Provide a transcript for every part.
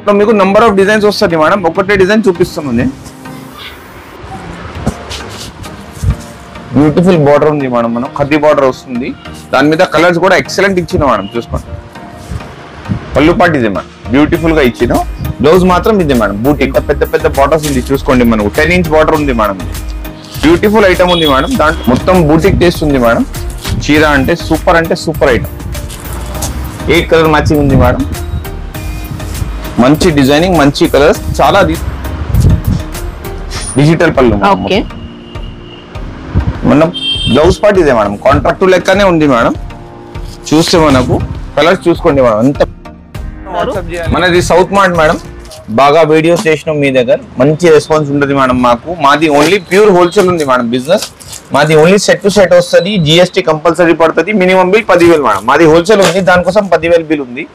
దాంట్లో మీకు number of designs వస్తుంది మేడం. ఒకటే డిజైన్ చూపిస్తుంది. బ్యూటిఫుల్ బార్డర్ ఉంది మేడం. మనం ఖద్దీ బార్డర్ వస్తుంది. దాని మీద కలర్స్ కూడా ఎక్సలెంట్ ఇచ్చిన మేడం. చూసుకోండి. పళ్ళు పాటు ఇదే మేడం. బ్యూటిఫుల్ గా ఇచ్చిన. బ్లౌజ్ మాత్రం ఇదే మేడం. బూటీ పెద్ద పెద్ద బార్డర్స్ ఉంది. చూసుకోండి. మనకు 10 ఇంచ్ బార్డర్ ఉంది మేడం. బ్యూటిఫుల్ ఐటమ్ ఉంది మేడం. దాంట్లో మొత్తం బూటిక్ టేస్ట్ ఉంది మేడం. చీర అంటే సూపర్ ఐటమ్. 8 కలర్ మ్యాచింగ్ ఉంది మేడం. మంచి డిజైనింగ్, మంచి కలర్స్, చాలా డిజిటల్ పళ్ళు. మనం బ్లౌజ్ పార్ట్ ఇదే మేడం. కాంట్రాక్ట్ లెక్కనే ఉంది మేడం. చూస్తే మనకు కలర్స్ చూసుకోండి మేడం. అంత మనది సౌత్ మార్ట్ మేడం. బాగా వీడియోస్ చేసినాం మీ దగ్గర. మంచి రెస్పాన్స్ ఉంటుంది మేడం మాకు. మాది ఓన్లీ ప్యూర్ హోల్సేల్ ఉంది మేడం బిజినెస్. మాది ఓన్లీ సెట్ టు సెట్ వస్తుంది. జిఎస్టీ కంపల్సరీ పడుతుంది. Minimum bill 10,000 madam. మాది హోల్సేల్ ఉంది. దానికోసం 10,000 బిల్ ఉంది.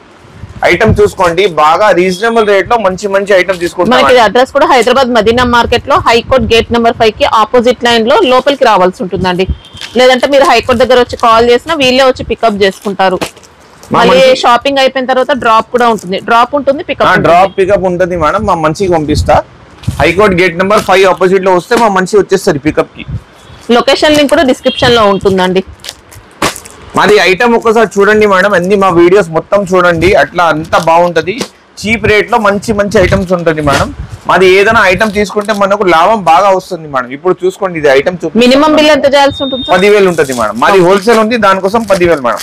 ఐటమ్ చూసుకోండి. బాగా రీజనబుల్ రేట్ లో మంచి ఐటమ్ తీసుకుంటాం. అడ్రస్ కూడా హైదరాబాద్ మదీనా మార్కెట్ లో హైకోర్ట్ గేట్ నెంబర్ 5 కి ఆపోజిట్ లైన్ లో లోపలికి రావాల్సి ఉంటుందండి. లేదంటే మీరు హైకోర్ట్ దగ్గర వచ్చి కాల్ చేసినా వీళ్ళే వచ్చి పికప్ చేసుకుంటారు. మళ్ళీ షాపింగ్ అయిపోయిన తర్వాత డ్రాప్ కూడా ఉంటుంది. డ్రాప్ పికప్ ఉంటుంది మేడం. మా మంచిగా పంపిస్తా. హైకోర్ట్ గేట్ నెంబర్ 5 ఆపోజిట్ లో వస్తే మా మంచి వచ్చేస్తుంది పికప్ కి. లొకేషన్ లింక్ కూడా డిస్క్రిప్షన్ లో ఉంటుందండి. మాది ఐటమ్ ఒక్కసారి చూడండి మేడం. అన్ని మా వీడియోస్ మొత్తం చూడండి. అట్లా అంతా బాగుంటది. చీప్ రేట్ లో మంచి ఐటమ్స్ ఉంటుంది మేడం. మాది ఏదైనా ఐటమ్ తీసుకుంటే మనకు లాభం బాగా వస్తుంది మేడం. ఇప్పుడు చూసుకోండి. ఇది ఐటమ్ మినిమం బిల్ ఎంత చేయాల్సి ఉంటుంది? 10,000 ఉంటుంది మేడం. మాది హోల్సేల్ ఉంది. దానికోసం 10,000 మేడం.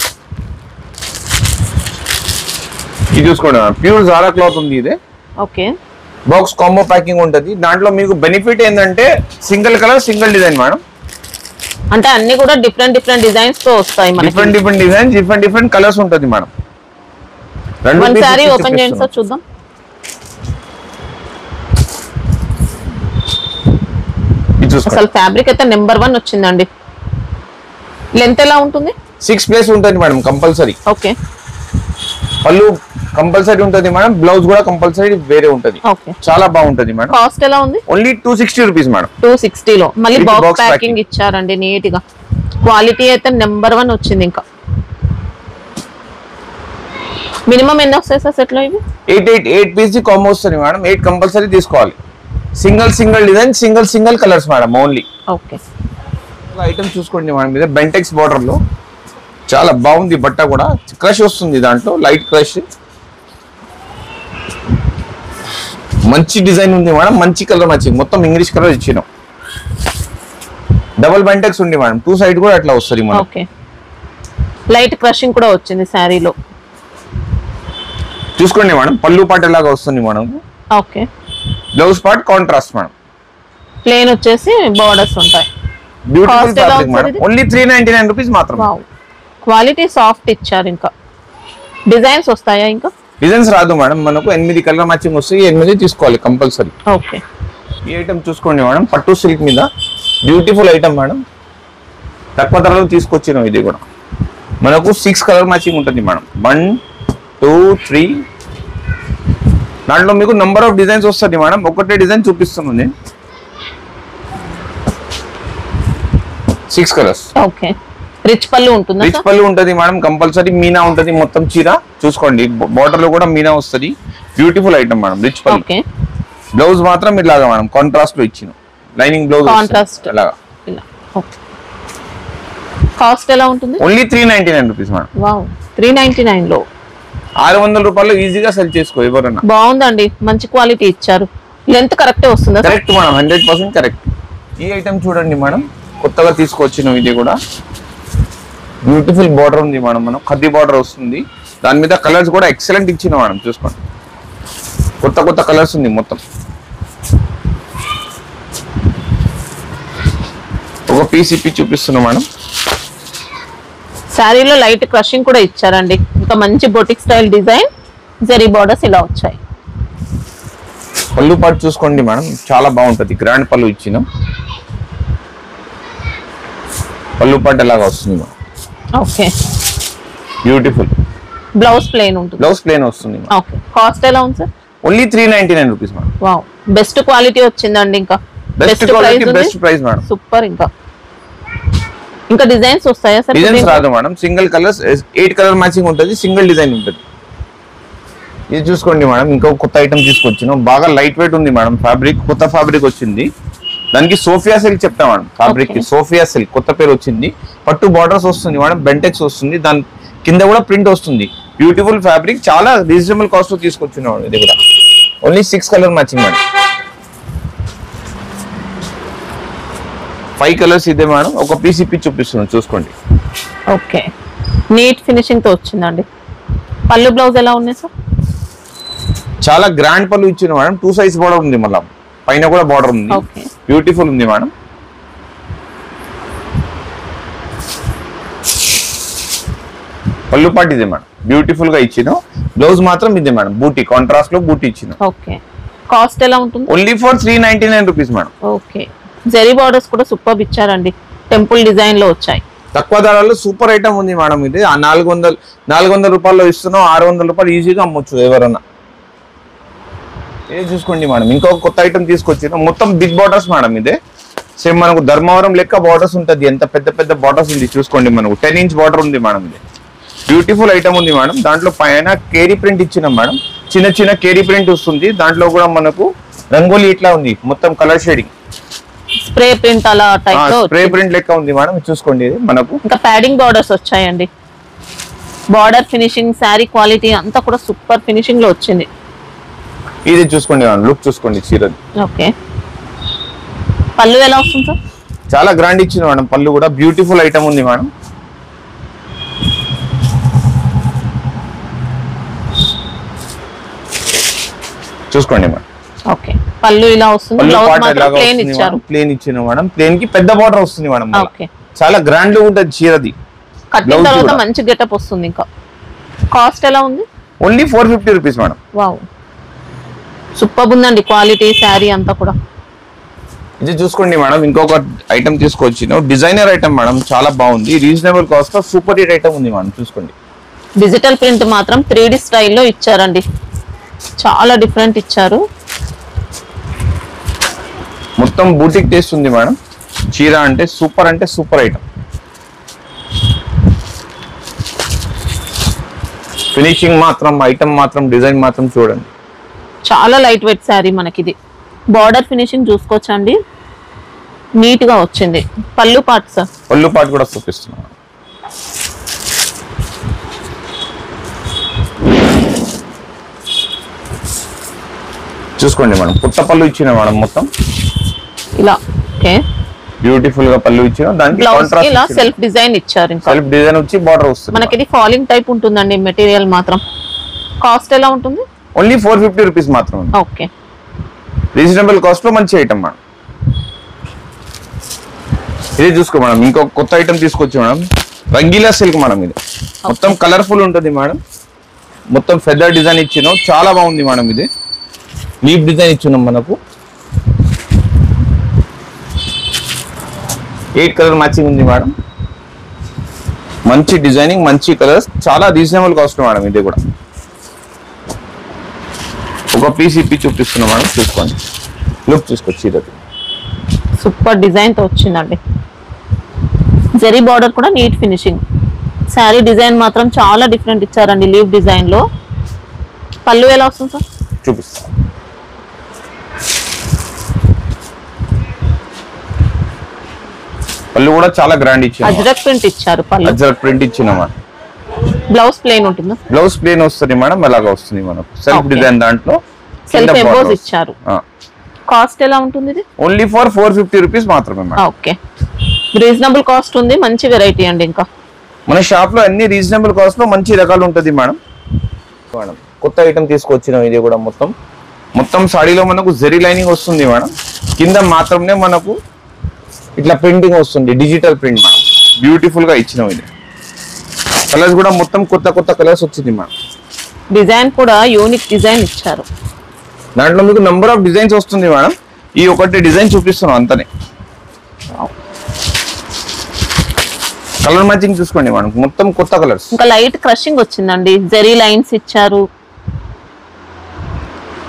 ఇది చూసుకోండి మేడం. ప్యూర్ జారా క్లాత్ ఉంది. ఇదే బాక్స్ కాంబో ప్యాకింగ్ ఉంటుంది. దాంట్లో మీకు బెనిఫిట్ ఏంటంటే single colour single design madam. అంటే అన్ని కూడా డిఫరెంట్ డిజైన్స్ తో వస్తాయి. డిఫరెంట్ డిజైన్స్, డిఫరెంట్ కలర్స్ ఉంటుంది మేడం. ఒకసారి ఓపెన్ చేయండి సార్ చూద్దాం. అసలు ఫ్యాబ్రిక్ అయితే నెంబర్ 1 వచ్చిందండి. లెంత్ ఎలా ఉంటుంది? 6 ప్లేస్ ఉంటుంది మేడం కంపల్సరీ. ఓకే. పళ్ళు కంపల్సరీ ఉంటుంది మేడం. బ్లౌజ్ కూడా కంపల్సరీ వేరే ఉంటుంది. చాలా బాగుంటుంది మేడం. కాస్ట్ ఎలా ఉంది? Only 260 rupees madam. 260 లో మళ్ళీ బాక్స్ ప్యాకింగ్ ఇచ్చారండి నీట్ గా. క్వాలిటీ అయితే నెంబర్ 1 వచ్చింది. ఇంకా మినిమం ఎన్ని వస్తాయి సార్ సెట్ లో? ఇవి 8 పీస్ కాంబో వస్తుంది మేడం. 8 కంపల్సరీ తీసుకోవాలి. Single design, single colours madam only. Okay. Item చూసుకోండి మేడం. మీద బెంటెక్స్ బార్డర్ లో చాలా బాగుంది. బట్ట కూడా క్రష్ వస్తుంది. దాంట్లో లైట్ క్రష్. మంచి డిజైన్ ఉంది మేడం. మంచి కలర్ మ్యాచింగ్. మొత్తం ఇంగ్లీష్ కలర్ ఇచ్చినాం. డబుల్ బెంటెక్స్ ఉంది మేడం. 2 సైడ్ కూడా అట్లా వస్తుంది మేడం. ఓకే. లైట్ క్రషింగ్ కూడా వచ్చింది శారీలో. చూసుకోండి మేడం. పళ్ళు పాట లాగా వస్తుంది madam. Okay. Blouse part contrast madam. Plain వచ్చేసి బోర్డర్స్ ఉంటాయి. Beautiful fabric madam. Only 399 rupees మాత్రమే. క్వాలిటీ సాఫ్ట్ ఇచ్చారు. ఇంకా డిజైన్స్ వస్తాయా? ఇంకా డిజైన్స్ రాదు మేడం. మనకు 8 కలర్ మ్యాచింగ్ వస్తాయి. 8 తీసుకోవాలి కంపల్సరీ. ఓకే. ఈ ఐటమ్ చూసుకోండి మేడం. పట్టు సిల్క్ మీద బ్యూటిఫుల్ ఐటమ్ మేడం. తక్కువ ధరలో తీసుకొచ్చినాం. ఇది కూడా మనకు 6 కలర్ మ్యాచింగ్ ఉంటుంది మేడం. 1 2 3. దాంట్లో మీకు నంబర్ ఆఫ్ డిజైన్స్ వస్తుంది మేడం. ఒకటే డిజైన్ చూపిస్తుంది. 6 కలర్స్. ఓకే. రిచ్ పళ్ళు ఉంటుంది. రిచ్ పళ్ళు ఉంటుంది మేడం. కంపల్సరీ మీనా ఉంటుంది. మొత్తం చీర చూసుకోండి. బార్డర్ లో కూడా మీనా వస్తుంది. Beautiful item madam. రిచ్ పళ్ళు. బ్లౌజ్ మాత్రం ఇలాగా మేడం కాంట్రాస్ట్ లో ఇచ్చిన లైనింగ్ బ్లౌజ్. కాంట్రాస్ట్ ఇలాగా. కాస్ట్ ఎలా ఉంటుంది? Only 399 rupees madam. వావ్. 399 లో 600 రూపాయలు ఈజీగా సెల్ చేసుకో ఎవరన్నా. బాగుందండి. మంచి క్వాలిటీ ఇచ్చారు. లెంత్ కరెక్టే వస్తుందా? Correct madam. 100% కరెక్ట్. ఈ ఐటమ్ చూడండి మేడం. కొత్తగా తీసుకొచ్చినాం. ఇది కూడా బ్యూటిఫుల్ బార్డర్ ఉంది మేడం. మనం ఖద్దీ బార్డర్ వస్తుంది. దాని మీద కలర్స్ కూడా ఎక్సలెంట్ ఇచ్చిన మేడం. చూసుకోండి. కొత్త కలర్స్ ఉంది మొత్తం. ఒక పీస్ ఇప్పి చూపిస్తున్నా మేడం. శారీలో లైట్ క్రషింగ్ కూడా ఇచ్చారండి. ఇంకా మంచి boutique style design. Zari borders ఇలా వచ్చాయి. పళ్ళు పాటు చూసుకోండి మేడం. చాలా బాగుంటది. గ్రాండ్ పళ్ళు ఇచ్చినాం. పళ్ళు పాటు ఎలాగా వస్తుంది madam. Okay. Beautiful. Blouse plain ఉంటుంది. బ్లౌజ్ ప్లేన్ వస్తుంది. ఓకే. కాస్ట్ ఎలా ఉంది sir? Only 399 rupees madam. Wow. Best quality వచ్చిందండి. ఇంకా best quality, best price madam. Super. ఇంకా డిజైన్స్ వస్తాయా సార్? డిజైన్స్ రాదు madam. Single colours 8 colour matching ఉంటుంది. సింగిల్ డిజైన్ ఉంటుంది. ఇది చూసుకోండి మేడం, ఇంకో కొత్త ఐటమ్ తీసుకొచ్చినాం. బాగా లైట్ వెయిట్ ఉంది మేడం. ఫ్యాబ్రిక్ కొత్త ఫ్యాబ్రిక్ వచ్చింది. దానికి సోఫియా సిల్క్ చెప్తాం మేడం. ఫ్యాబ్రిక్ కి సోఫియా సిల్క్ కొత్త పేరు వచ్చింది. పట్టు బార్డర్స్ వస్తుంది మేడం, బెంటెక్స్ వస్తుంది, దాని కింద కూడా ప్రింట్ వస్తుంది. బ్యూటిఫుల్ ఫ్యాబ్రిక్, చాలా రీజనబుల్ కాస్ట్ లో తీసుకొచ్చినాం. ఇది కూడా only 6 colour matching madam. 5 colours ఇదే మేడం. ఒక పీస్ ఇప్పి చూపిస్తున్నాం, చూసుకోండి. ఓకే, నీట్ ఫినిషింగ్ తో వచ్చిందండి. పళ్ళు బ్లౌజ్ ఎలా ఉన్నాయి సార్? చాలా గ్రాండ్ పళ్ళు ఇచ్చిన మేడం. 2 సైజ్ బార్డర్ ఉంది, మళ్ళీ పైన కూడా బార్డర్ ఉంది. బ్యూటిఫుల్ ఉంది మేడం. పళ్ళు పాటు ఇదే మేడం, బ్యూటిఫుల్ గా ఇచ్చినాం. బ్లౌజ్ మాత్రం ఇదే మేడం, బూటీ కాంట్రాస్ట్ లో బూటీ ఇచ్చినాం. ఓకే, కాస్ట్ ఎలా ఉంటుంది? Only for 399 rupees madam. Okay, zari borders కూడా సూపర్ ఇచ్చారండి, టెంపుల్ డిజైన్ లో వచ్చాయి. తక్కువ ధరలో సూపర్ ఐటమ్ ఉంది మేడం. ఇది 400 రూపాయల్లో ఇస్తున్నాం. 600 రూపాయలు ఈజీగా అమ్మొచ్చు ఎవరన్నా. ఇది చూసుకోండి మేడం, ఇంకొక కొత్త ఐటమ్ తీసుకొచ్చిన మొత్తం బిగ్ బార్డర్స్ మేడం. ఇదే సేమ్ మనకు ధర్మవరం లెక్క బార్డర్స్ ఉంటుంది. ఎంత పెద్ద పెద్ద బార్డర్స్ ఉంది చూసుకోండి. మనకు 10 ఇంచ్ బార్డర్ ఉంది మేడం. ఇది బ్యూటిఫుల్ ఐటమ్ ఉంది మేడం. దాంట్లో పైన కేరీ ప్రింట్ ఇచ్చినాం మేడం. చిన్న చిన్న కేరీ ప్రింట్ వస్తుంది. దాంట్లో కూడా మనకు రంగోలీ ఇట్లా ఉంది, మొత్తం కలర్ షేడింగ్, స్ప్రే ప్రింట్ అలా టైప్ లో స్ప్రే ప్రింట్ లెక్క ఉంది మేడం. చూసుకోండి, ఇది మనకు ఇంకా ప్యాడింగ్ బార్డర్స్ వచ్చాయండి. బార్డర్ ఫినిషింగ్, శారీ క్వాలిటీ అంతా కూడా సూపర్ ఫినిషింగ్ లో వచ్చింది. ఇది చూసుకోండి మేడం, లుక్ చూసుకోండి చీరది. ఓకే, పళ్ళు ఎలా వస్తుంది సార్? చాలా గ్రాండ్ ఇచ్చింది మేడం. పళ్ళు కూడా బ్యూటిఫుల్ ఐటమ్ ఉంది మేడం. చూసుకోండి మేడం. ఓకే, పళ్ళు ఇలా వస్తుంది. బ్లౌజ్ మాత్రం ప్లేన్ ఇచ్చారు. ప్లేన్ ఇచ్చిన మేడం. ప్లేన్ కి పెద్ద బార్డర్ వస్తుంది మేడం. ఓకే, చాలా గ్రాండ్ గా ఉంటుంది చీరది. కట్టిన తర్వాత మంచి గెటప్ వస్తుంది. ఇంకా కాస్ట్ ఎలా ఉంది? Only 450 rupees madam. Wow, super ఉందండి క్వాలిటీ, శారీ అంతా కూడా. ఇది చూసుకోండి మేడం, ఇంకొక ఐటమ్ తీసుకొచ్చిన డిజైనర్ ఐటమ్ మేడం. చాలా బాగుంది, రీజనబుల్ కాస్ట్ లో సూపర్ హిట్ ఐటమ్ ఉంది మేడం. చూసుకోండి, డిజిటల్ ప్రింట్ మాత్రం 3D స్టైల్లో ఇచ్చారండి, చాలా డిఫరెంట్ ఇచ్చారు. మొత్తం బూటిక్ టేస్ట్ ఉంది మేడం. చీర అంటే సూపర్ ఐటమ్. ఫినిషింగ్ మాత్రం, ఐటమ్ మాత్రం, డిజైన్ మాత్రం చూడండి. చాలా లైట్ వెయిట్ శారీ మనకి. ఇది బార్డర్ ఫినిషింగ్ చూసుకోవచ్చండి, నీట్ గా వచ్చింది. పళ్ళు పార్ట్ సార్? పళ్ళు పార్ట్ కూడా చూపిస్తున్నాం. చూసుకోండి మేడం, పుట్ట పళ్ళు ఇచ్చిన మేడం. మొత్తం ఇలా ఓకే, బ్యూటిఫుల్ గా పళ్ళు ఇచ్చిన. దానికి కాంట్రాస్ట్ ఇలా సెల్ఫ్ డిజైన్ ఇచ్చారు. ఇంకా సెల్ఫ్ డిజైన్ వచ్చి బార్డర్ వస్తుంది. మనకి ఇది ఫాలింగ్ టైప్ ఉంటుందండి మెటీరియల్ మాత్రం. కాస్ట్ ఎలా ఉంటుంది? ఓన్లీ 450 రూపీస్ మాత్రం. ఓకే, రీజనబుల్ కాస్ట్ లో మంచి ఐటమ్ మేడం. ఇది చూసుకో మేడం, ఇంకొక కొత్త ఐటమ్ తీసుకొచ్చి మేడం. Rangeela silk madam. ఇది మొత్తం కలర్ఫుల్ ఉంటుంది మేడం. మొత్తం ఫెదర్ డిజైన్ ఇచ్చినాం, చాలా బాగుంది మేడం. ఇది లీఫ్ డిజైన్ ఇచ్చినాం మనకు. 8 కలర్ మ్యాచింగ్ ఉంది మేడం. మంచి డిజైనింగ్, మంచి కలర్స్, చాలా రీజనబుల్ కాస్ట్ మేడం. ఇది కూడా ఒక పీస్ ఇప్పి చూపిస్తున్నాం మేడం. చూసుకోండి, లుక్ చూసుకోవచ్చు. ఇది సూపర్ డిజైన్ తో వచ్చిందండి. జరీ బార్డర్ కూడా నీట్ ఫినిషింగ్. శారీ డిజైన్ మాత్రం చాలా డిఫరెంట్ ఇచ్చారండి, లీవ్ డిజైన్ లో. పళ్ళు ఎలా వస్తుంది సార్? చూపిస్తా. పళ్ళు కూడా చాలా గ్రాండ్ ఇచ్చారు. అజ్రక్ ప్రింట్ ఇచ్చారు. పళ్ళు అజ్రక్ ప్రింట్ ఇచ్చినామా. బ్లౌజ్ ప్లెయిన్ ఉంటుందా? బ్లౌజ్ ప్లెయిన్ వస్తుంది మేడం. అలాగా వస్తుంది మనకు. సెల్ఫ్ డిజైన్ దాంట్లో సెల్ఫ్ ఎంబోస్ ఇచ్చారు. కాస్ట్ ఎలా ఉంటుంది ఇది? ఓన్లీ ఫర్ 450 రూపీస్ మాత్రమే మేడం. ఓకే, రీజనబుల్ కాస్ట్ ఉంది, మంచి వెరైటీ అండి. ఇంకా మన షాప్ లో అన్ని రీజనబుల్ కాస్ట్ లో మంచి రకాలు ఉంటుంది మేడం. మేడం కొత్త ఐటమ్ తీసుకొచ్చినాం. ఇది కూడా మొత్తం సాడీలో మనకు జెరీ లైనింగ్ వస్తుంది మేడం. కింద మాత్రమే మనకు ఇట్లా ప్రింటింగ్ వస్తుంది, డిజిటల్ ప్రింట్ మేడం. బ్యూటిఫుల్ గా ఇచ్చినాం. ఇది కలర్స్ కూడా మొత్తం కొత్త కలర్స్ వచ్చింది మేడం. డిజైన్ కూడా యూనిక్ డిజైన్ ఇచ్చారు. దాంట్లో మీకు నంబర్ ఆఫ్ డిజైన్స్ వస్తుంది మేడం. ఈ ఒకటి డిజైన్ చూపిస్తున్నాం అంతనే. కలర్ మ్యాచింగ్ చూసుకోండి మేడం, మొత్తం కొత్త కలర్స్. ఇంకా లైట్ క్రషింగ్ వచ్చిందండి, జెరీ లైన్స్ ఇచ్చారు.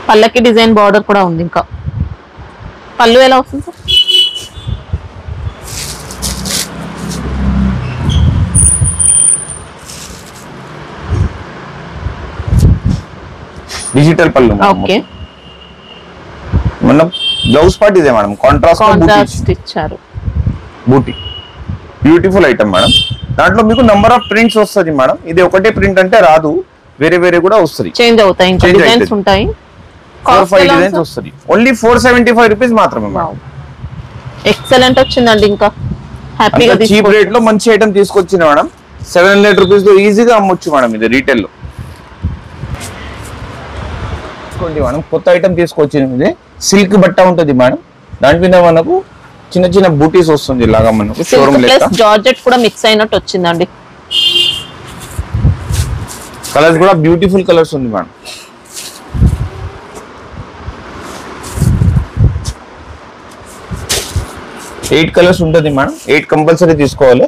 పల్లకి డిజైన్ బార్డర్ కూడా ఉంది. ఇంకా పళ్ళు ఎలా వస్తుంది సార్? డిజిటల్ పళ్ళు. ఓకే, మన బ్లౌజ్ పార్ట్ ఇదే మేడం, కాంట్రాస్ట్ ఇచ్చారు. బూటీ బ్యూటిఫుల్ ఐటమ్ మేడం. దాంట్లో మీకు నంబర్ ఆఫ్ ప్రింట్స్ వస్తుంది మేడం. ఇది ఒకటే ప్రింట్ అంటే రాదు, వేరే వేరే కూడా వస్తుంది, చేంజ్ అవుతాయి, ఇంకా డిజైన్స్ ఉంటాయి. 4-5 డిజైన్స్ వస్తుంది. ఓన్లీ 475 రూపీస్ మాత్రమే మేడం. ఎక్సలెంట్ వచ్చిందండి. ఇంకా హ్యాపీగా చీప్ రేట్ లో మంచి ఐటమ్ తీసుకొచ్చిన మేడం. 700 రూపీస్ లో ఈజీగా అమ్మొచ్చు మేడం ఇది రీటైల్ లో. మేడం కొత్త ఐటమ్ తీసుకొచ్చింది, ఇది సిల్క్ బట్ట ఉంటుంది మేడం. దాని మీద మనకు చిన్న చిన్న బూటీస్ వస్తుంది ఇలాగా మనకు షోరూమ్ లెక్క. జార్జెట్ కూడా మిక్స్ అయినట్టు వచ్చిందండి. కలర్స్ కూడా బ్యూటిఫుల్ కలర్స్ ఉంది మేడం. ఎయిట్ కలర్స్ ఉంటుంది మేడం. 8 కంపల్సరీ తీసుకోవాలి.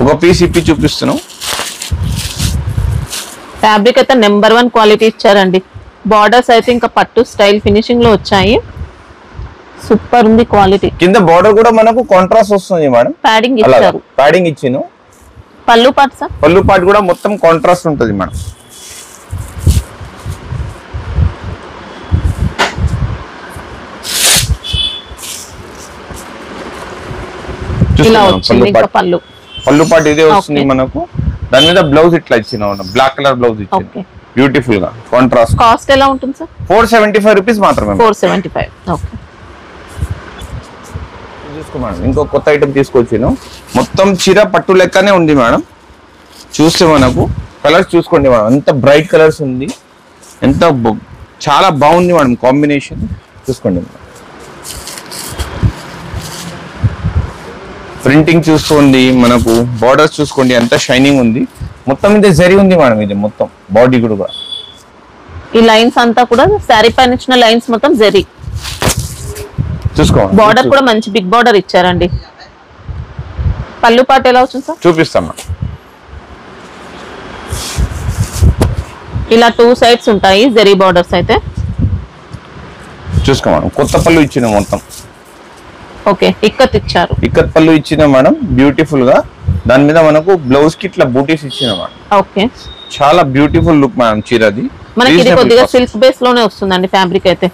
ఒక పీస్ ఇప్పి చూపిస్తున్నాం. ఫ్యాబ్రిక్ అయితే నెంబర్ 1 క్వాలిటీ ఇచ్చారండి. బార్డర్స్ అయితే ఇంకా పట్టు స్టైల్ ఫినిషింగ్ లో వచ్చాయి. సూపర్ ఉంది క్వాలిటీ. కింద బార్డర్ కూడా మనకు కాంట్రాస్ట్ వస్తుంది మేడం. ప్యాడింగ్ ఇచ్చారు. ప్యాడింగ్ ఇచ్చాను. పళ్ళు పార్ట్ సార్, పళ్ళు పార్ట్ కూడా మొత్తం కాంట్రాస్ట్ ఉంటుంది మేడం. ఇలా వచ్చింది. ఇంకా పళ్ళు పార్ట్ ఇదే వస్తుంది మనకు. దాని మీద బ్లౌజ్ ఇట్లా ఇచ్చిన బ్లాక్ కలర్ బ్లౌజ్ ఇచ్చింది బ్యూటిఫుల్ గా కాంట్రాస్ట్. కాస్ట్ ఎలా ఉంటుంది సార్? 475 రూపీస్ మాత్రమే. 475. ఓకే, చూసుకో మేడం. ఇంకో కొత్త ఐటమ్ తీసుకొచ్చాను. మొత్తం చీర పట్టు లెక్కనే ఉంది మేడం. చూస్తే మనకు కలర్స్ చూసుకోండి మేడం, ఎంత బ్రైట్ కలర్స్ ఉంది, ఎంత చాలా బాగుంది మేడం కాంబినేషన్. చూసుకోండి మేడం, ప్రింటింగ్ చూసుకోండి, మనకు బార్డర్స్ చూసుకోండి, ఎంత షైనింగ్ ఉంది. మొత్తం ఇది జరీ ఉంది మేడం. ఇది మొత్తం బాడీ కూడా ఈ లైన్స్ అంతా కూడా శారీ పైన ఇచ్చిన లైన్స్ మొత్తం జరీ. చూసుకోండి. బార్డర్ కూడా మంచి బిగ్ బార్డర్ ఇచ్చారండి. పళ్ళు పాట ఎలా వచ్చింది సార్? చూపిస్తాం. ఇలా 2 సైడ్స్ ఉంటాయి జరీ బార్డర్స్ అయితే. చూసుకో మేడం, కొత్త పళ్ళు ఇచ్చిన మొత్తం. ఓకే, ఇక్కత్ ఇచ్చారు. ఇక్కత్ పళ్ళు ఇచ్చిన మేడం బ్యూటిఫుల్ గా. దాని మీద మనకు బ్లౌజ్ కి ఇట్లా బూటీస్ ఇచ్చిన మేడం. ఓకే, చాలా బ్యూటిఫుల్ లుక్ మేడం చీరది. మనకి ఇది కొద్దిగా సిల్క్ బేస్ లోనే వస్తుందండి ఫ్యాబ్రిక్ అయితే.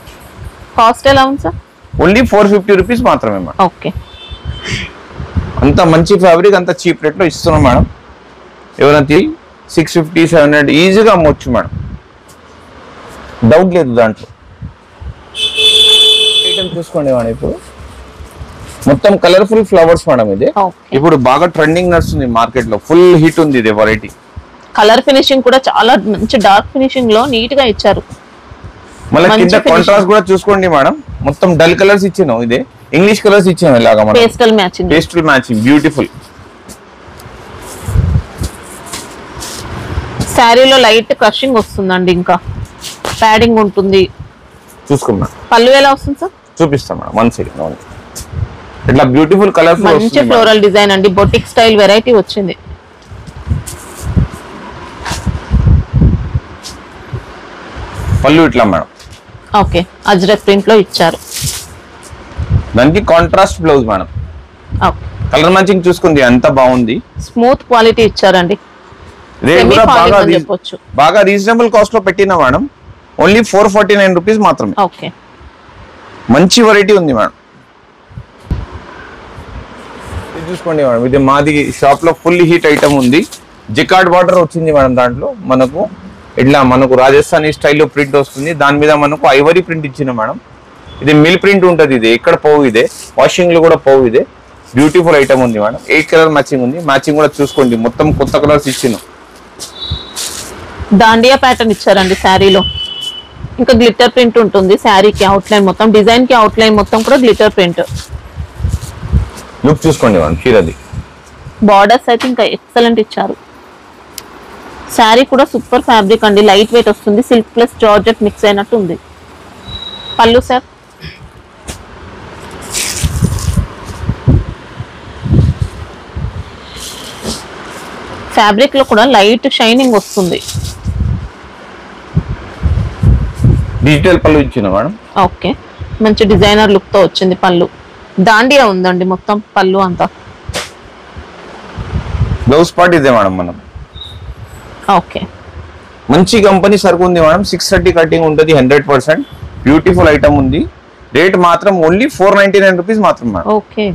కాస్ట్ ఎలా ఉంది సార్? ఓన్లీ 450 రూపీస్ మాత్రమే మేడం. ఓకే, అంత మంచి ఫ్యాబ్రిక్ అంత చీప్ రేట్ లో ఇస్తున్నాం మేడం. ఎవరైనా 650, 700 ఈజీగా అమ్మొచ్చు మేడం, డౌట్ లేదు దాంట్లో. ఐటమ్ చూసుకోండి మేడం. ఇప్పుడు మొత్తం కలర్ఫుల్ ఫ్లవర్స్ మేడం. ఇది ఇప్పుడు బాగా ట్రెండింగ్ నడుస్తుంది మార్కెట్ లో, ఫుల్ హిట్ ఉంది ఇది వెరైటీ. కలర్ ఫినిషింగ్ కూడా చాలా మంచి డార్క్ ఫినిషింగ్ లో నీట్ గా ఇచ్చారు. మళ్ళీ కింద కాంట్రాస్ట్ కూడా చూసుకోండి మేడం. మొత్తం డల్ కలర్స్ ఇచ్చాను, ఇదే ఇంగ్లీష్ కలర్స్ ఇచ్చాను ఇలాగా మనం. Pastel matching beautiful. శారీలో లైట్ క్రషింగ్ వస్తుందండి. ఇంకా ప్యాడింగ్ ఉంటుంది. చూసుకోండి. పళ్ళు ఎలా వస్తుంది సార్? చూపిస్తాం మేడం. 1 సెకండ్. ఇట్లా బ్యూటిఫుల్ కలర్స్ మంచి ఫ్లోరల్ డిజైన్ అండి. బొటిక్ స్టైల్ వెరైటీ వచ్చింది. పళ్ళు ఇట్లా మేడం. ఓకే, అజ్రక్ ప్రింట్ లో ఇచ్చారు. దానికి contrast blouse madam. Colour matching చూసుకుంది ఎంత బాగుంది. స్మూత్ క్వాలిటీ ఇచ్చారండి. రేట్ కూడా బాగా రీజనబుల్ కాస్ట్ లో పెట్టినా మేడం. ఓన్లీ 449 రూపీస్ మాత్రమే. ఓకే, మంచి వెరైటీ ఉంది మేడం. ఇది చూసుకోండి మేడం. ఇది మాది షాప్ లో ఫుల్ హీట్ ఐటమ్ ఉంది. జికార్డ్ బార్డర్ వచ్చింది మేడం. దాంట్లో మనకు ఇట్లా మనకు రాజస్థానీ స్టైల్లో ప్రింట్ వస్తుంది. దాని మీద మనకు ఐవరీ ప్రింట్ ఇచ్చిన మేడం. ఇది మిల్ ప్రింట్ ఉంటుంది. ఇది ఎక్కడ పోవు, ఇదే వాషింగ్ లో కూడా పోవు. ఇదే బ్యూటిఫుల్ ఐటమ్ ఉంది మేడం. 8 కలర్ మ్యాచింగ్ ఉంది. మ్యాచింగ్ కూడా చూసుకోండి, మొత్తం కొత్త కలర్స్ ఇచ్చిన. దాండియా ప్యాటర్న్ ఇచ్చారండి శారీలో. ఇంకా గ్లిటర్ ప్రింట్ ఉంటుంది శారీకి. అవుట్లైన్ మొత్తం, డిజైన్ కి అవుట్లైన్ మొత్తం కూడా గ్లిటర్ ప్రింట్. లుక్ చూసుకోండి మేడం చీరది. బార్డర్స్ అయితే ఇంకా ఎక్సలెంట్ ఇచ్చారు. శారీ కూడా సూపర్ ఫ్యాబ్రిక్ అండి. లైట్ వెయిట్ వస్తుంది. సిల్క్ ప్లస్ జార్జెట్ మిక్స్ అయినట్టు ఉంది. పళ్ళు సార్? ఫ్యాబ్రిక్ లో కూడా లైట్ షైనింగ్ వస్తుంది. డిజిటల్ పళ్ళు ఇచ్చిన మేడం. ఓకే, మంచి డిజైనర్ లుక్ తో వచ్చింది పళ్ళు. దాండియా ఉందండి మొత్తం పళ్ళు అంతా. బ్లౌజ్ పార్ట్ ఇదే మేడం మనం. ఓకే, మంచి కంపెనీ సరుకు ఉంది మేడం. 630 కటింగ్ ఉంటుంది, 100% బ్యూటిఫుల్ ఐటమ్ ఉంది. రేట్ మాత్రం ఓన్లీ 499 రూపీస్ మాత్రం మేడం. ఓకే,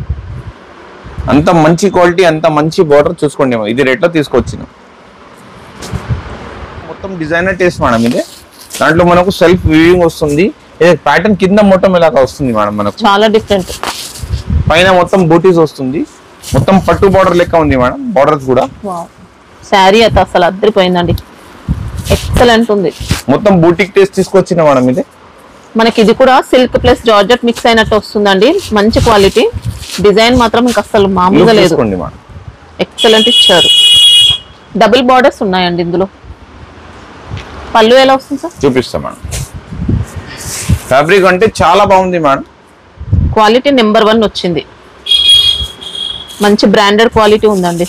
అంత మంచి క్వాలిటీ, అంత మంచి బార్డర్ చూసుకోండి. ఇది రేట్ లో తీసుకొచ్చిన మొత్తం డిజైనర్ టేస్ట్ మేడం. ఇది దాంట్లో మనకు సెల్ఫ్ వీవింగ్ వస్తుంది. ప్యాటర్న్ కింద మొత్తం ఇలాగా వస్తుంది మేడం. మనకు చాలా డిఫరెంట్. పైన మొత్తం బూటీస్ వస్తుంది. మొత్తం పట్టు బార్డర్ లెక్క ఉంది మేడం. బార్డర్స్ కూడా శారీ అయితే అసలు అద్దరిపోయిందండి, ఎక్సలెంట్ ఉంది. మొత్తం బూటిక్ టేస్ట్ తీసుకొచ్చిన మేడం. ఇది మనకి ఇది కూడా సిల్క్ ప్లస్ జార్జెట్ మిక్స్ అయినట్టు వస్తుందండి. మంచి క్వాలిటీ. డిజైన్ మాత్రం ఇంకా అసలు మామూలుగా లేదు, ఎక్సలెంట్ ఇచ్చారు. డబుల్ బార్డర్స్ ఉన్నాయండి ఇందులో. పళ్ళు ఎలా వస్తుంది సార్? చూపిస్తా మేడం. ఫ్యాబ్రిక్ అంటే చాలా బాగుంది మేడం. క్వాలిటీ నెంబర్ 1 వచ్చింది. మంచి బ్రాండెడ్ క్వాలిటీ ఉందండి.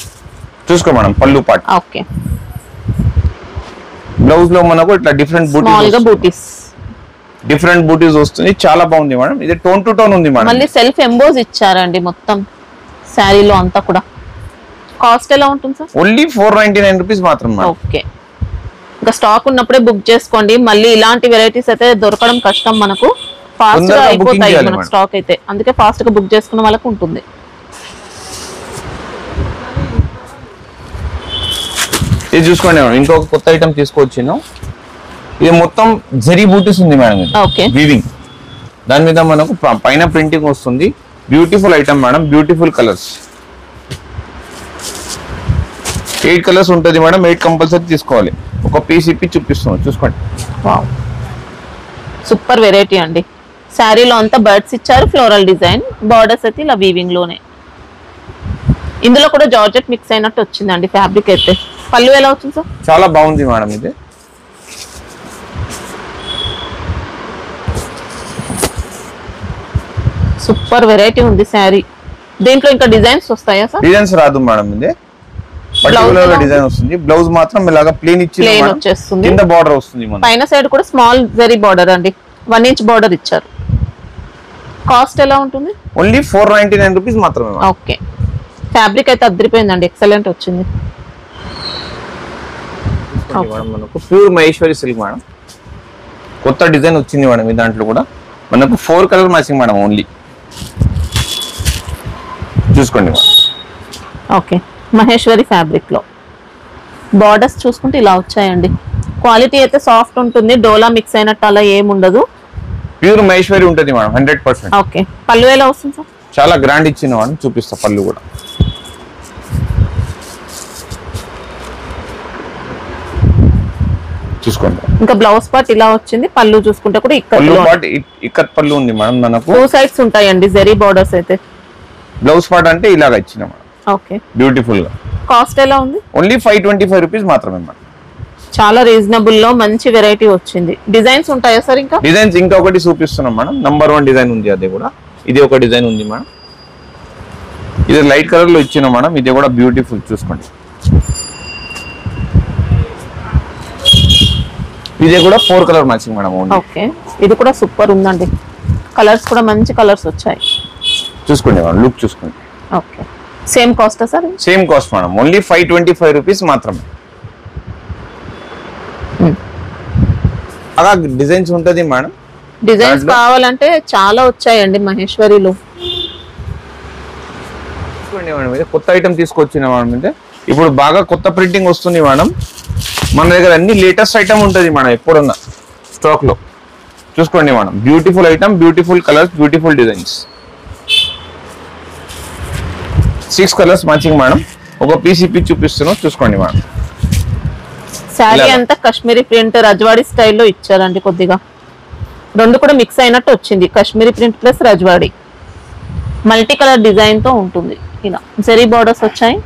చూసుకో మేడం. పళ్ళు పార్ట్. ఓకే, బ్లౌజ్ లో మనకు ఇట్లా డిఫరెంట్ బూటీస్ డిఫరెంట్ బూటీస్ వస్తుంది. చాలా బాగుంది మేడం. ఇది టోన్ టు టోన్ ఉంది మేడం. మళ్ళీ సెల్ఫ్ ఎంబోజ్ ఇచ్చారండి మొత్తం శారీలో అంతా కూడా. కాస్ట్ ఎలా ఉంటుంది సార్? ఓన్లీ 499 రూపీస్ మాత్రం మేడం. ఓకే, ఇంకా స్టాక్ ఉన్నప్పుడే బుక్ చేసుకోండి. మళ్ళీ ఇలాంటి వెరైటీస్ అయితే దొరకడం కష్టం మనకు. ఫాస్ట్ గా అయిపోతాయి మనకు స్టాక్ అయితే. అందుకే ఫాస్ట్ గా బుక్ చేసుకున్న వాళ్ళకి ఉంటుంది. ఇది చూసుకోండి మేడం. ఇంకొక కొత్త ఐటమ్ తీసుకొచ్చినాం. ఇది మొత్తం జరీ బూటీస్ ఉంది మేడం. వీవింగ్ దాని మీద మనకు పైన ప్రింటింగ్ వస్తుంది. Beautiful item madam. Beautiful colours. 8 colours ఉంటుంది మేడం. 8 కంపల్సరీ తీసుకోవాలి. ఒక పీస్ ఇప్పి చూపిస్తున్నాం, చూసుకోండి. సూపర్ వెరైటీ అండి. శారీలో అంతా బర్డ్స్ ఇచ్చారు, ఫ్లోరల్ డిజైన్. బార్డర్స్ అయితే ఇలా వీవింగ్ లోనే. ఇందులో కూడా జార్జెట్ మిక్స్ అయినట్టు వచ్చిందండి ఫ్యాబ్రిక్ అయితే. పళ్ళు ఎలా వచ్చింది సార్? చాలా బాగుంది మేడం. ఇది సూపర్ వెరైటీ ఉంది శారీ. దీంట్లో ఇంకా డిజైన్స్ వస్తాయా సార్? డిజైన్స్ రాదు మేడం. ఇది పర్టికులర్ డిజైన్ వస్తుంది. బ్లౌజ్ మాత్రం ఇలాగా ప్లేన్ వచ్చేస్తుంది. కింద బార్డర్ వస్తుంది. పైన సైడ్ కూడా స్మాల్ జరీ బార్డర్ అండి. 1 ఇంచ్ బార్డర్ ఇచ్చారు. కాస్ట్ ఎలా ఉంటుంది? ఓన్లీ 499 రూపీస్ మాత్రమే. ఓకే, ఫ్యాబ్రిక్ అయితే అద్దరిపోయిందండి, ఎక్సలెంట్ వచ్చింది. మనకు ప్యూర్ మహేశ్వరి సిల్క్ మేడం. కొత్త డిజైన్ వచ్చింది మేడం. ఈ దాంట్లో కూడా మనకు 4 కలర్ మ్యాచింగ్ మేడం. ఓన్లీ చూసుకోండి. ఓకే, మహేశ్వరి ఫ్యాబ్రిక్ లో బార్డర్స్ చూసుకుంటే ఇలా వచ్చాయండి. క్వాలిటీ అయితే సాఫ్ట్ ఉంటుంది. డోలా మిక్స్ అయినట్టు అలా ఏముండదు. ప్యూర్ మహేశ్వరి ఉంటుంది మేడం. 100%. ఓకే, పళ్ళు ఎలా వస్తుంది సార్? చాలా గ్రాండ్ ఇచ్చిన మేడం. చూపిస్తా పళ్ళు కూడా. చూసుకోండి. ఇంకా బ్లౌజ్ పార్ట్ ఇలా వచ్చింది. పళ్ళు చూసుకుంటే కూడా ఇక్కత్ పళ్ళు ఉంది మేడం. మనకు 2 సైడ్స్ ఉంటాయండి జరీ బార్డర్స్ అయితే. బ్లౌజ్ పార్ట్ అంటే ఇలాగా ఇచ్చిన మేడం. ఓకే, బ్యూటిఫుల్ గా. కాస్ట్ ఎలా ఉంది? ఓన్లీ 525 రూపీస్ మాత్రమే మేడం. చాలా రీజనబుల్ లో మంచి వెరైటీ వచ్చింది. డిజైన్స్ ఉంటాయా సార్? ఇంకా డిజైన్స్ ఇంకా ఒకటి చూపిస్తున్నాం మేడం. నంబర్ 1 డిజైన్ ఉంది. అది కూడా ఇది ఒక డిజైన్ ఉంది మేడం. ఇది లైట్ కలర్ లో ఇచ్చిన మేడం. ఇది కూడా బ్యూటిఫుల్. చూసుకోండి. ఇది కూడా 4 కలర్ మ్యాచింగ్ మేడం. ఓకే, ఇది కూడా సూపర్ ఉందండి. కలర్స్ కూడా మంచి కలర్స్ వచ్చాయి. చూసుకోండి మేడం. లుక్ చూసుకోండి. Okay, same cost sir? Same cost madam. Only 525 rupees మాత్రమే. అలా డిజైన్స్ ఉంటది మేడం. డిజైన్స్ కావాలంటే చాలా వచ్చాయండి మహేశ్వరిలో. కొత్త ఐటమ్ తీసుకొచ్చిన మేడం. ఇప్పుడు బాగా కొత్త ప్రింటింగ్ వస్తుంది మేడం. మన దగ్గర అన్ని లేటెస్ట్ ఐటమ్ ఉంటుంది మేడం. ఎప్పుడున్నా స్టాక్ లో. చూసుకోండి madam. Beautiful item, beautiful colours, beautiful designs. 6 colours matching madam. ఒక పీస్ ఇప్పి చూపిస్తున్నాం. చూసుకోండి మేడం. శారీ అంతా కాశ్మీరీ ప్రింట్ రజ్వాడి స్టైల్లో ఇచ్చారండి. కొద్దిగా 2 కూడా మిక్స్ అయినట్టు వచ్చింది. Kashmiri print plus Rajwadi multi colour design తో ఉంటుంది. ఇలా జరీ బార్డర్స్ వచ్చాయి.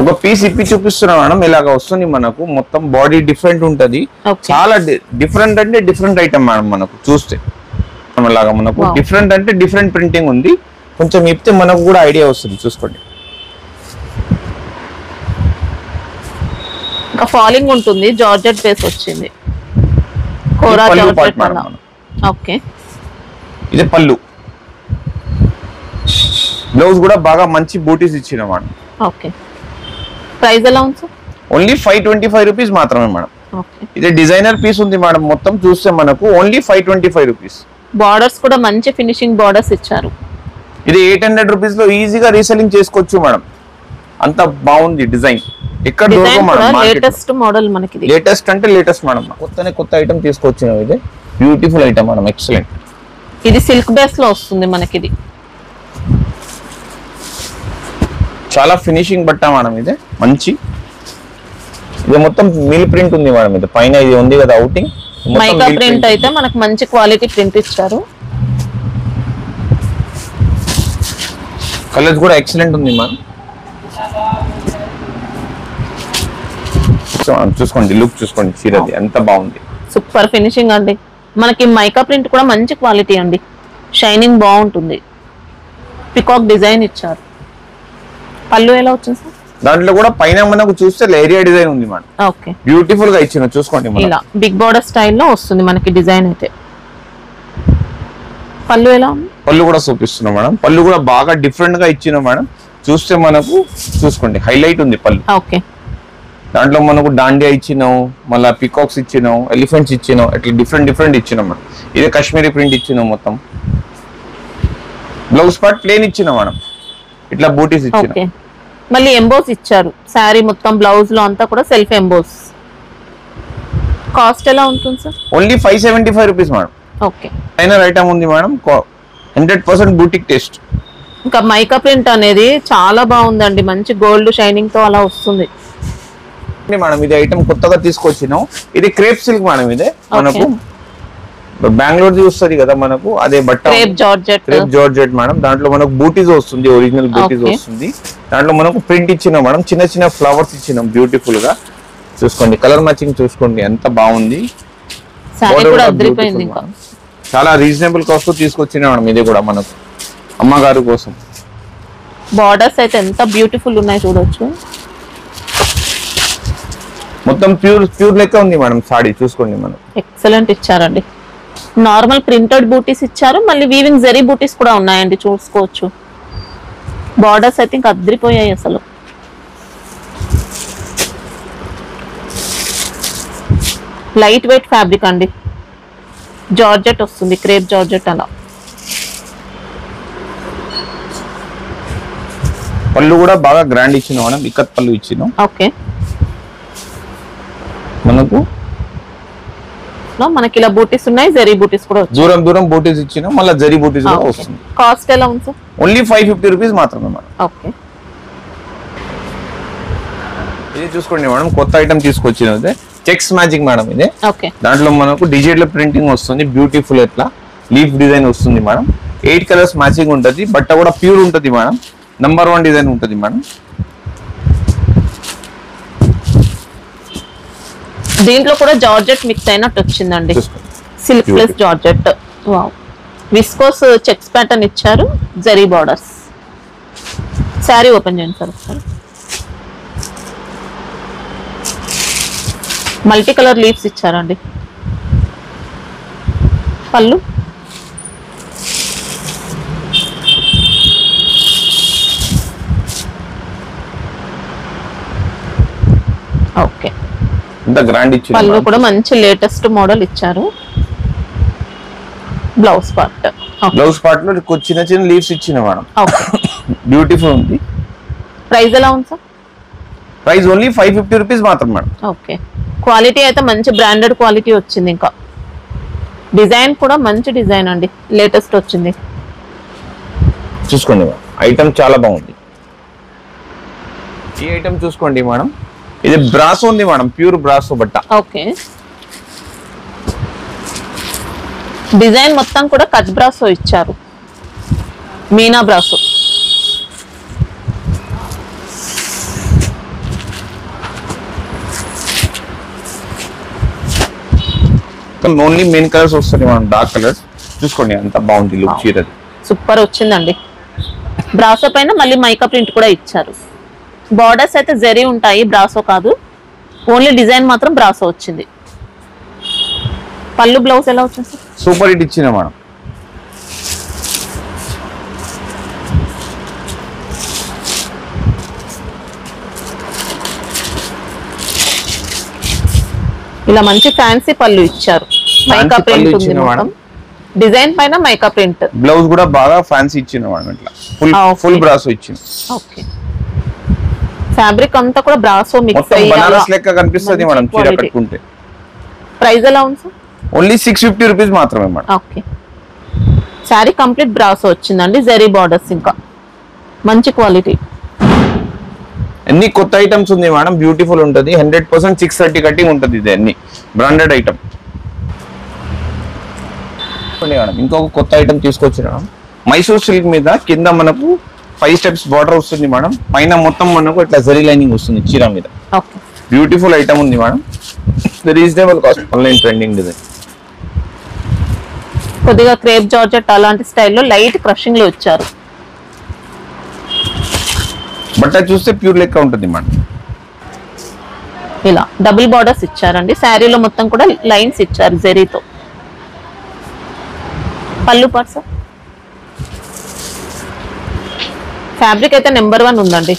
ఒక పీస్ ఇప్పి చూపిస్తున్నా మేడం. ఇలాగా వస్తుంది మనకు. మొత్తం బాడీ డిఫరెంట్ ఉంటది. చాలా డిఫరెంట్ అంటే డిఫరెంట్ ఐటమ్ మేడం. మనకు చూస్తే ఇలాగా మనకు డిఫరెంట్ అంటే డిఫరెంట్ ప్రింటింగ్ ఉంది. కొంచెం ఇప్పితే మనకు కూడా ఐడియా వస్తుంది. చూసుకోండి. ఇంకా ఫాలింగ్ ఉంటుంది. జార్జెట్ బేస్ వచ్చింది. కోరా జార్జెట్ అలా. ఓకే, ఇది పళ్ళు. బ్లౌజ్ కూడా బాగా మంచి బూటీస్ ఇచ్చిన మేడం. ఓకే, ప్రైస్ ఎలా ఉంది సార్? ఓన్లీ 525 రూపీస్ మాత్రమే మేడం. ఇది డిజైనర్ పీస్ ఉంది మేడం. మొత్తం చూస్తే మనకు ఓన్లీ 525 రూపీస్. బార్డర్స్ కూడా మంచి ఫినిషింగ్ బార్డర్స్ ఇచ్చారు. ఇది 800 రూపీస్ లో ఈజీగా రీసెల్లింగ్ చేసుకోవచ్చు మేడం. అంత బాగుంది డిజైన్. ఎక్కడ దొరకదు మేడం. లేటెస్ట్ మోడల్ మనకి. లేటెస్ట్ అంటే లేటెస్ట్ మేడం. కొత్త ఐటమ్ తీసుకొచ్చిన ఇది బ్యూటిఫుల్ ఐటమ్ మేడం. ఎక్సలెంట్. ఇది సిల్క్ బేస్ లో వస్తుంది మనకి. ఇది చాలా ఫినిషింగ్ బట్ట మేడం. ఇది మంచి. ఇది మొత్తం మిల్ ప్రింట్ ఉంది మేడం. ఇది పైన ఇది ఉంది కదా అవుటింగ్ మైకా ప్రింట్ అయితే మనకు మంచి క్వాలిటీ ప్రింట్ ఇచ్చారు. కలర్స్ కూడా ఎక్సలెంట్ ఉంది మేడం. చూసుకోండి లుక్ చూసుకోండి చీరది ఎంత బాగుంది. సూపర్ ఫినిషింగ్ అండి. మనకి మైకా ప్రింట్ కూడా మంచి క్వాలిటీ అండి. షైనింగ్ బాగుంటుంది. పికాక్ డిజైన్ ఇచ్చారు. పళ్ళు ఎలా వచ్చింది సార్? దాంట్లో కూడా పైన మనకు చూస్తే ఏరియా డిజైన్ ఉంది మేడం. ఓకే బ్యూటిఫుల్ గా ఇచ్చిన చూసుకోండి. ఇలా బిగ్ బార్డర్ స్టైల్లో వస్తుంది మనకి డిజైన్ అయితే. పళ్ళు ఎలా ఉంది? పళ్ళు కూడా చూపిస్తున్నాం మేడం. పళ్ళు కూడా బాగా డిఫరెంట్ గా ఇచ్చిన మేడం. చూస్తే మనకు చూసుకోండి హైలైట్ ఉంది పళ్ళు. ఓకే దాంట్లో మనకు డాండియా ఇచ్చినాం, మళ్ళీ పికాక్స్ ఇచ్చినాం, ఎలిఫెంట్స్ ఇచ్చినాం, ఇట్లా డిఫరెంట్ ఇచ్చినాం మేడం. ఇదే కాశ్మీరీ ప్రింట్ ఇచ్చినాం మొత్తం. బ్లౌజ్ పార్ట్ ప్లేన్ ఇచ్చినాం మేడం. ఇట్లా బూటీస్ ఇచ్చినాం. మళ్ళీ ఎంబోస్ ఇచ్చారు. శారీ మొత్తం బ్లౌజ్ లో అంతా కూడా సెల్ఫ్ ఎంబోస్. కాస్ట్ ఎలా ఉంటుంది sir? Only 575 rupees madam. Okay final item ఉంది మేడం. 100% boutique taste. ఇంకా మైకా ప్రింట్ అనేది చాలా బాగుందండి. మంచి గోల్డ్ షైనింగ్ తో అలా వస్తుంది మేడం. ఇది ఐటమ్ కొత్తగా తీసుకొచ్చినాం. ఇది క్రేప్ సిల్క్ మేడం. ఇదే మనకు బెంగళూరు చూస్తుంది కదా మనకు అదే బట్ట. Crepe georgette madam. దాంట్లో మనకు బూటీస్ వస్తుంది. ఒరిజినల్ బూటీస్ వస్తుంది. దాంట్లో మనకు ప్రింట్ ఇచ్చినాం మేడం. చిన్న ఫ్లవర్స్ ఇచ్చినాం బ్యూటిఫుల్ గా. చూసుకోండి కలర్ మ్యాచింగ్ చూసుకోండి ఎంత బాగుంది. చాలా రీజనబుల్ కాస్ట్ తీసుకొచ్చిన మేడం. ఇది కూడా మనకు అమ్మగారు కోసం. బార్డర్స్ అయితే ఎంత బ్యూటిఫుల్ ఉన్నాయి చూడొచ్చు. మొత్తం ప్యూర్ లెక్క ఉంది మేడం సాడీ. చూసుకోండి మనం ఎక్సలెంట్ ఇచ్చారండి. నార్మల్ ప్రింటెడ్ బూటీస్ ఇచ్చారు. మళ్ళీ వీవింగ్ జరీ బూటీస్ కూడా ఉన్నాయండి. చూసుకోవచ్చు. బార్డర్స్ అయితే ఇంకా అద్రిపోయాయి అసలు. లైట్ వెయిట్ ఫ్యాబ్రిక్ అండి. జార్జెట్ వస్తుంది. క్రేప్ జార్జెట్ అలా. పళ్ళు కూడా బాగా గ్రాండ్ ఇచ్చినాం మేడం. ఇక్కత్ పళ్ళు ఇచ్చినాం. ఓకే మనకి ఇలా బూటీస్ ఉన్నాయి. జరీ బూటీస్ కూడా దూరం బూటీస్ ఇచ్చినాం. మళ్ళీ జరీ బూటీస్ కూడా వస్తుంది. కాస్ట్ ఎలా ఉంది సార్? ఓన్లీ 550 రూపీస్ మాత్రమే మేడం. ఓకే ఇది చూసుకోండి మేడం. కొత్త ఐటమ్ తీసుకొచ్చినది చెక్స్ మ్యాజిక్ మేడం. ఇది దాంట్లో మనకు డిజిటల్ ప్రింటింగ్ వస్తుంది. బ్యూటిఫుల్ ఎట్లా లీఫ్ డిజైన్ వస్తుంది మేడం. 8 కలర్స్ మ్యాచింగ్ ఉంటుంది. బట్ట కూడా ప్యూర్ ఉంటుంది మేడం. నంబర్ 1 డిజైన్ ఉంటుంది మేడం. దీంట్లో కూడా జార్జెట్ మిక్స్ అయినట్టు వచ్చిందండి. Silk plus georgette. Wow. Viscose checks pattern ఇచ్చారు. జరీ బార్డర్స్. శారీ ఓపెన్ చేయండి సార్ ఒకసారి. మల్టీ కలర్ లీవ్స్ ఇచ్చారండి. పళ్ళు ఓకే. పళ్ళు కూడా మంచి లేటెస్ట్ మోడల్ ఇచ్చారు. బ్లౌజ్ పార్ట్ లో చిన్న లీవ్స్ ఇచ్చిన మేడం. బ్యూటిఫుల్ ఉంది. ప్రైస్ ఎలా ఉంది సార్? ప్రైస్ ఓన్లీ 550 రూపీస్ మాత్రం మేడం. ఓకే. క్వాలిటీ అయితే మంచి బ్రాండెడ్ క్వాలిటీ వచ్చింది. ఇంకా డిజైన్ కూడా మంచి డిజైన్ అండి. లేటెస్ట్ వచ్చింది. చూసుకోండి ఐటమ్ చాలా బాగుంది. ఈ ఐటమ్ చూసుకోండి మేడం. ఇది బ్రాసో ఉంది మేడం. ప్యూర్ బ్రాసో బట్ట. ఓకే. డిజైన్ మొత్తం కూడా కచ్ బ్రాసో ఇచ్చారు. Meena brasso. Only main colours వస్తాయి మనం. డార్క్ కలర్స్ చూసుకోండి ఎంత బాగుంది లుక్. చీరది సూపర్ వచ్చిందండి. బ్రాసో పైన మళ్ళీ మైకా ప్రింట్ కూడా ఇచ్చారు. బార్డర్స్ అయితే జరీ ఉంటాయి. బ్రాసో కాదు. ఓన్లీ డిజైన్ మాత్రం బ్రాసో వచ్చింది. పళ్ళు బ్లౌజ్ ఎలా వచ్చింది? సూపర్ హిట్ ఇచ్చిన మేడం. ఇలా మంచి ఫ్యాన్సీ పళ్ళు ఇచ్చారు, మైకా ప్రింట్ ఉంది మేడం, డిజైన్ పైన మైకా ప్రింట్. బ్లౌజ్ కూడా బాగా ఫ్యాన్సీ ఇచ్చింది మేడం, ఇట్లా ఫుల్ బ్రాసో ఇచ్చింది. ఓకే, ఫ్యాబ్రిక్ అంతా కూడా బ్రాసో మిక్స్ అయ్యి బనారస్ లెక్క కనిపిస్తుంది మేడం చీర కట్టుకుంటే. ప్రైస్ ఎలా ఉంది సార్? ఓన్లీ 650 రూపీస్ మాత్రమే madam. Okay, sari complete brasso వచ్చిందండి, జరీ బార్డర్స్, ఇంకా మంచి క్వాలిటీ. అన్ని కొత్త ఐటమ్స్ ఉంది మేడం, బ్యూటిఫుల్ ఉంటుంది. 100% 630 కటింగ్ ఉంటుంది. ఇది అన్ని బ్రాండెడ్ ఐటమ్. ఇంకొక కొత్త ఐటమ్ తీసుకొచ్చిన మైసూర్ సిల్క్ మీద కింద మనకు 5 స్టెప్స్ బార్డర్ వస్తుంది మేడం, పైన మొత్తం మనకు ఇట్లా జరీ లైనింగ్ వస్తుంది చీర మీద. బ్యూటిఫుల్ ఐటమ్ ఉంది madam, reasonable cost, online trending design. కొద్దిగా క్రేప్ జార్జెట్ అలాంటి స్టైల్లో లైట్ క్రషింగ్ లో ఇచ్చారు. బట్ట చూస్తే ప్యూర్ లెక్క ఉంటుంది మేడం. ఇలా డబుల్ బార్డర్స్ ఇచ్చారండి, శారీలో మొత్తం కూడా లైన్స్ ఇచ్చారు జరీతో. పళ్ళు పర్స ఫ్యాబ్రిక్ అయితే నెంబర్ 1 ఉందండి.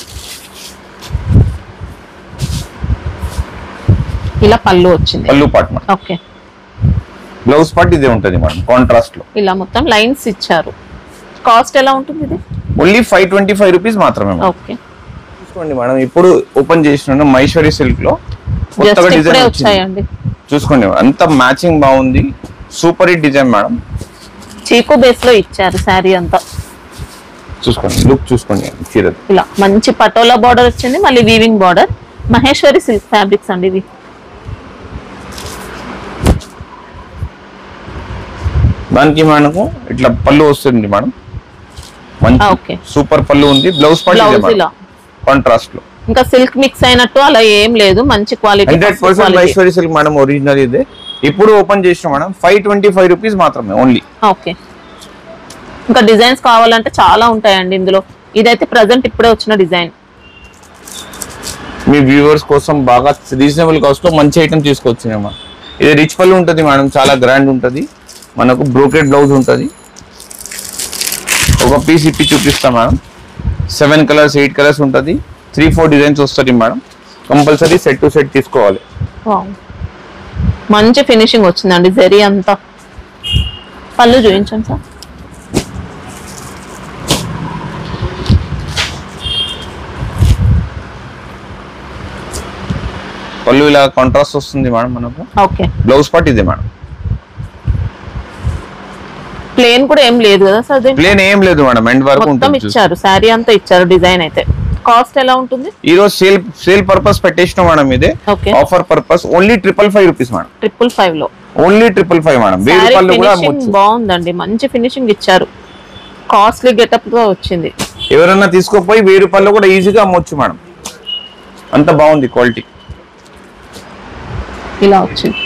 ఇలా పళ్ళు వచ్చింది, పళ్ళు పార్ట్. ఓకే, బ్లౌజ్ పార్ట్ ఇదే ఉంటుంది మేడం, కాంట్రాస్ట్ లో. ఇలా మొత్తం లైన్స్ ఇచ్చారు. కాస్ట్ ఎలా ఉంటుంది ఇది? ఓన్లీ 525 రూపీస్ మాత్రమే. ఓకే, చూసుకోండి మేడం, ఇప్పుడు ఓపెన్ చేసిన మైసూరి సిల్క్ లో కొత్తగా డిజైన్ వచ్చాయండి. చూసుకోండి, అంత మ్యాచింగ్ బాగుంది, సూపర్ హిట్ డిజైన్ మేడం. చీకు బేస్ లో ఇచ్చారు శారీ అంతా. చూసుకోండి, లుక్ చూసుకోండి. ఇలా మంచి పటోలా బార్డర్ వచ్చింది, మళ్ళీ weaving border. Maheshwari silk fabrics అండి ఇవి. దానికి మనకు ఇట్లా పళ్ళు వస్తుంది మేడం, మంచి సూపర్ పళ్ళు ఉంది. బ్లౌజ్ పార్ట్ కాంట్రాస్ట్ లో, ఇంకా సిల్క్ మిక్స్ అయినట్టు అలా ఏం లేదు, మంచి quality. 100% Mysore silk madam, original ఇదే. ఇప్పుడు ఓపెన్ చేసిన మేడం 525 రూపీస్ మాత్రమే ఓన్లీ. ఓకే, ఇంకా డిజైన్స్ కావాలంటే చాలా ఉంటాయండి ఇందులో. ఇదైతే ప్రెసెంట్ ఇప్పుడే వచ్చిన డిజైన్. మీ వ్యూవర్స్ కోసం బాగా రీజనబుల్ కాస్ట్ లో మంచి ఐటమ్ తీసుకొచ్చినామా. ఇది రిచ్ పళ్ళు ఉంటుంది మేడం, చాలా గ్రాండ్ ఉంటుంది. మనకు బ్రోకెడ్ బ్లౌజ్ ఉంటుంది. ఒక పీస్ ఇప్పి చూపిస్తాం మేడం. 7 కలర్స్ 8 కలర్స్ ఉంటుంది. 3-4 డిజైన్స్ వస్తుంది madam. Compulsory set to set తీసుకోవాలి. మంచి ఫినిషింగ్ వచ్చిందండి జరీ అంతా. పళ్ళు చూపించండి సార్. పళ్ళు ఇలా కాంట్రాస్ట్ వస్తుంది మేడం మనకు. ఓకే, బ్లౌజ్ పార్ట్ ఇదే మేడం. ప్లేన్ కూడా ఏం లేదు కదా సార్? ప్లేన్ ఏం లేదు మేడం, ఎండ్ వరకు మొత్తం ఇచ్చారు, శారీ అంతా ఇచ్చారు. డిజైన్ అయితే కాస్ట్ ఎలా ఉంటుంది? ఈ రోజు సేల్ పర్పస్ పెట్టేసిన మేడం, ఇదే offer purpose. Only 555 rupees madam. 555 లో ఓన్లీ 555 మేడం. బాగుందండి, మంచి ఫినిషింగ్ ఇచ్చారు. కాస్ట్లీ గెటప్ తో వచ్చింది. ఎవరన్నా తీసుకోపోయి 1000 రూపాయలు కూడా ఈజీగా అమ్మొచ్చు మేడం, అంత బాగుంది క్వాలిటీ. ఇలా వచ్చింది.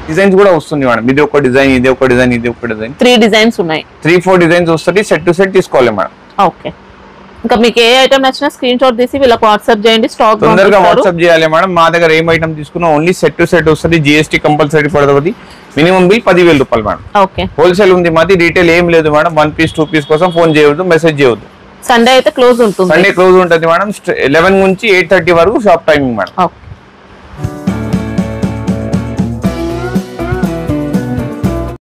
డిజైన్స్ కూడా వస్తుంది మేడం. ఇది ఒక డిజైన్, ఇది ఒక డిజైన్, ఇది ఒక డిజైన్. 3 డిజైన్స్ ఉన్నాయి. 3-4 డిజైన్స్ వస్తుంది. సెట్ టు సెట్ తీసుకోవాలి మేడం. ఓకే, ఇంకా మీకు ఏ ఐటమ్ నచ్చినా స్క్రీన్ షాట్ తీసి వీళ్ళకి వాట్సాప్ చేయండి. స్టాక్ తొందరగా వాట్సాప్ చేయాలి మేడం. మా దగ్గర ఏం ఐటమ్ తీసుకున్నా ఓన్లీ సెట్ టు సెట్ వస్తుంది. GST కంపల్సరీ పడుతుంది. మినిమం బిల్ 10,000 రూపాయలు మేడం. ఓకే, హోల్సేల్ ఉంది మాది, రీటైల్ ఏం లేదు మేడం. 1 పీస్ 2 పీస్ కోసం ఫోన్ చేయవద్దు, మెసేజ్ చేయవద్దు. సండే అయితే క్లోజ్ ఉంటుంది. సండే క్లోజ్ ఉంటుంది మేడం. 11 నుంచి 8:30 వరకు షాప్ టైమింగ్ మేడం. ఓకే.